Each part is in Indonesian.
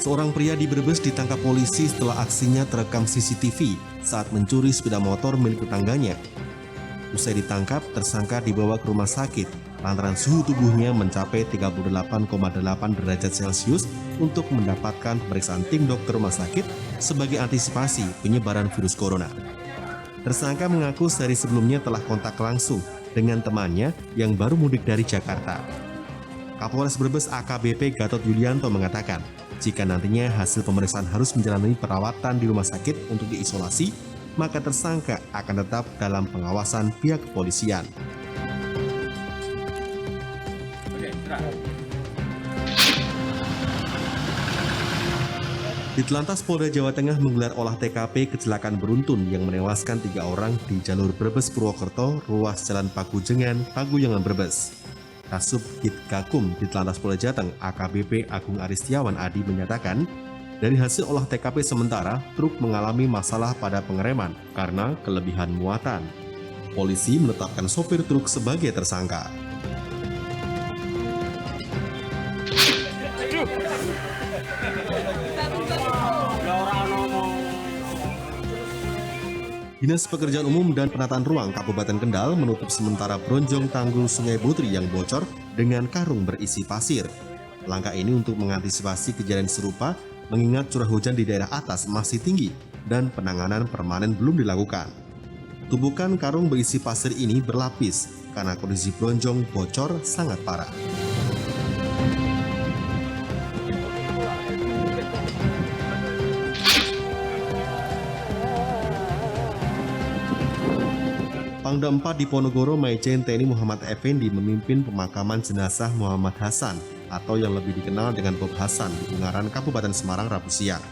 Seorang pria di Brebes ditangkap polisi setelah aksinya terekam CCTV saat mencuri sepeda motor milik tetangganya. Usai ditangkap, tersangka dibawa ke rumah sakit lantaran suhu tubuhnya mencapai 38,8 derajat Celcius untuk mendapatkan pemeriksaan tim dokter rumah sakit sebagai antisipasi penyebaran virus corona. Tersangka mengaku sehari sebelumnya telah kontak langsung dengan temannya yang baru mudik dari Jakarta. Kapolres Brebes AKBP Gatot Yulianto mengatakan, jika nantinya hasil pemeriksaan harus menjalani perawatan di rumah sakit untuk diisolasi, maka tersangka akan tetap dalam pengawasan pihak kepolisian. Ditlantas Polda Jawa Tengah menggelar olah TKP kecelakaan beruntun yang menewaskan 3 orang di jalur Brebes Purwokerto, ruas Jalan Pagujengan, Paguyangan Brebes. Kasubdit Gakum Ditlantas Polda Jateng AKBP Agung Aristiawan Adi menyatakan, dari hasil olah TKP sementara, truk mengalami masalah pada pengereman karena kelebihan muatan. Polisi menetapkan sopir truk sebagai tersangka. Dinas Pekerjaan Umum dan Penataan Ruang Kabupaten Kendal menutup sementara bronjong tanggul Sungai Butri yang bocor dengan karung berisi pasir. Langkah ini untuk mengantisipasi kejadian serupa mengingat curah hujan di daerah atas masih tinggi dan penanganan permanen belum dilakukan. Tubukan karung berisi pasir ini berlapis karena kondisi bronjong bocor sangat parah. Pangdam 4 di Ponorogo Maijen TNI Muhammad Effendi memimpin pemakaman jenazah Muhammad Hasan atau yang lebih dikenal dengan Bob Hasan di Ungaran, Kabupaten Semarang, Rabu siang.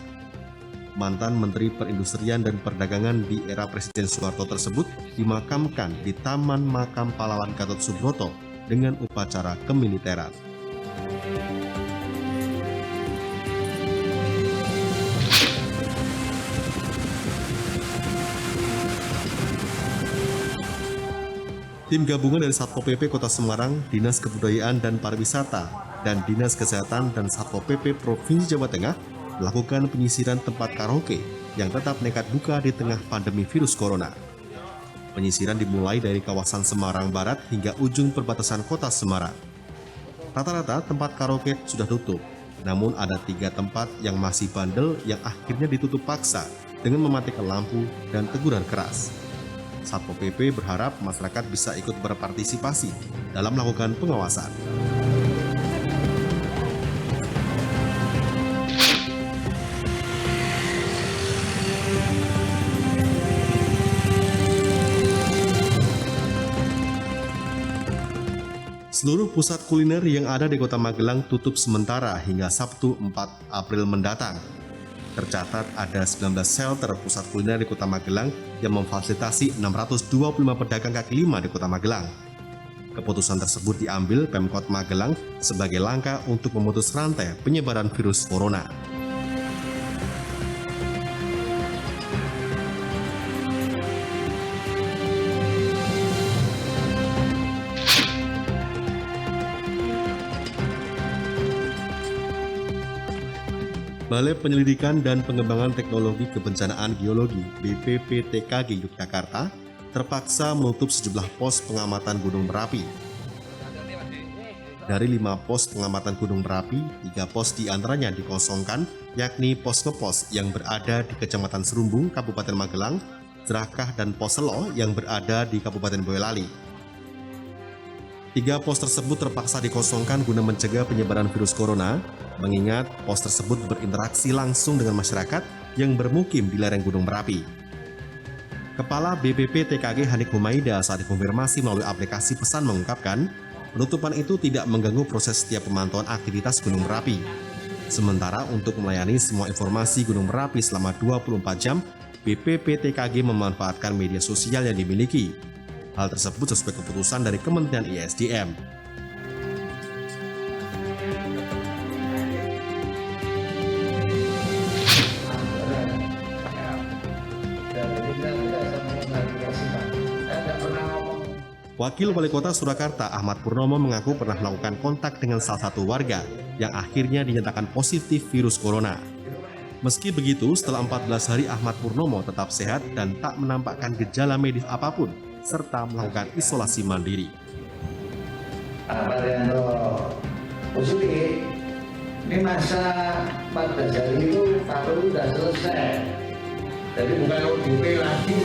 Mantan Menteri Perindustrian dan Perdagangan di era Presiden Soeharto tersebut dimakamkan di Taman Makam Pahlawan Gatot Subroto dengan upacara kemiliteran. Tim gabungan dari Satpol PP Kota Semarang, Dinas Kebudayaan dan Pariwisata, dan Dinas Kesehatan dan Satpol PP Provinsi Jawa Tengah melakukan penyisiran tempat karaoke yang tetap nekat buka di tengah pandemi virus corona. Penyisiran dimulai dari kawasan Semarang Barat hingga ujung perbatasan Kota Semarang. Rata-rata tempat karaoke sudah tutup, namun ada 3 tempat yang masih bandel yang akhirnya ditutup paksa dengan mematikan lampu dan teguran keras. Satpol PP berharap masyarakat bisa ikut berpartisipasi dalam melakukan pengawasan. Seluruh pusat kuliner yang ada di Kota Magelang tutup sementara hingga Sabtu 4 April mendatang. Tercatat ada 19 shelter pusat kuliner di Kota Magelang yang memfasilitasi 625 pedagang kaki lima di Kota Magelang. Keputusan tersebut diambil Pemkot Magelang sebagai langkah untuk memutus rantai penyebaran virus corona. Balai Penyelidikan dan Pengembangan Teknologi Kebencanaan Geologi BPPTKG Yogyakarta terpaksa menutup sejumlah pos pengamatan Gunung Merapi. Dari 5 pos pengamatan Gunung Merapi, 3 pos diantaranya dikosongkan, yakni pos ngepos yang berada di Kecamatan Serumbung, Kabupaten Magelang, Jerakah, dan pos Selo yang berada di Kabupaten Boyolali. 3 pos tersebut terpaksa dikosongkan guna mencegah penyebaran virus corona, mengingat pos tersebut berinteraksi langsung dengan masyarakat yang bermukim di lereng Gunung Merapi. Kepala BPPTKG Hanik Humaida saat dikonfirmasi melalui aplikasi pesan mengungkapkan, penutupan itu tidak mengganggu proses setiap pemantauan aktivitas Gunung Merapi. Sementara untuk melayani semua informasi Gunung Merapi selama 24 jam, BPPTKG memanfaatkan media sosial yang dimiliki. Hal tersebut sesuai keputusan dari Kementerian ISDM. Wakil Wali Kota Surakarta Ahmad Purnomo mengaku pernah melakukan kontak dengan salah satu warga yang akhirnya dinyatakan positif virus corona. Meski begitu, setelah 14 hari Ahmad Purnomo tetap sehat dan tak menampakkan gejala medis apapun, serta melakukan isolasi mandiri. Varian positif, ini masa 14 hari itu kalau sudah selesai, jadi bukan ODP lagi.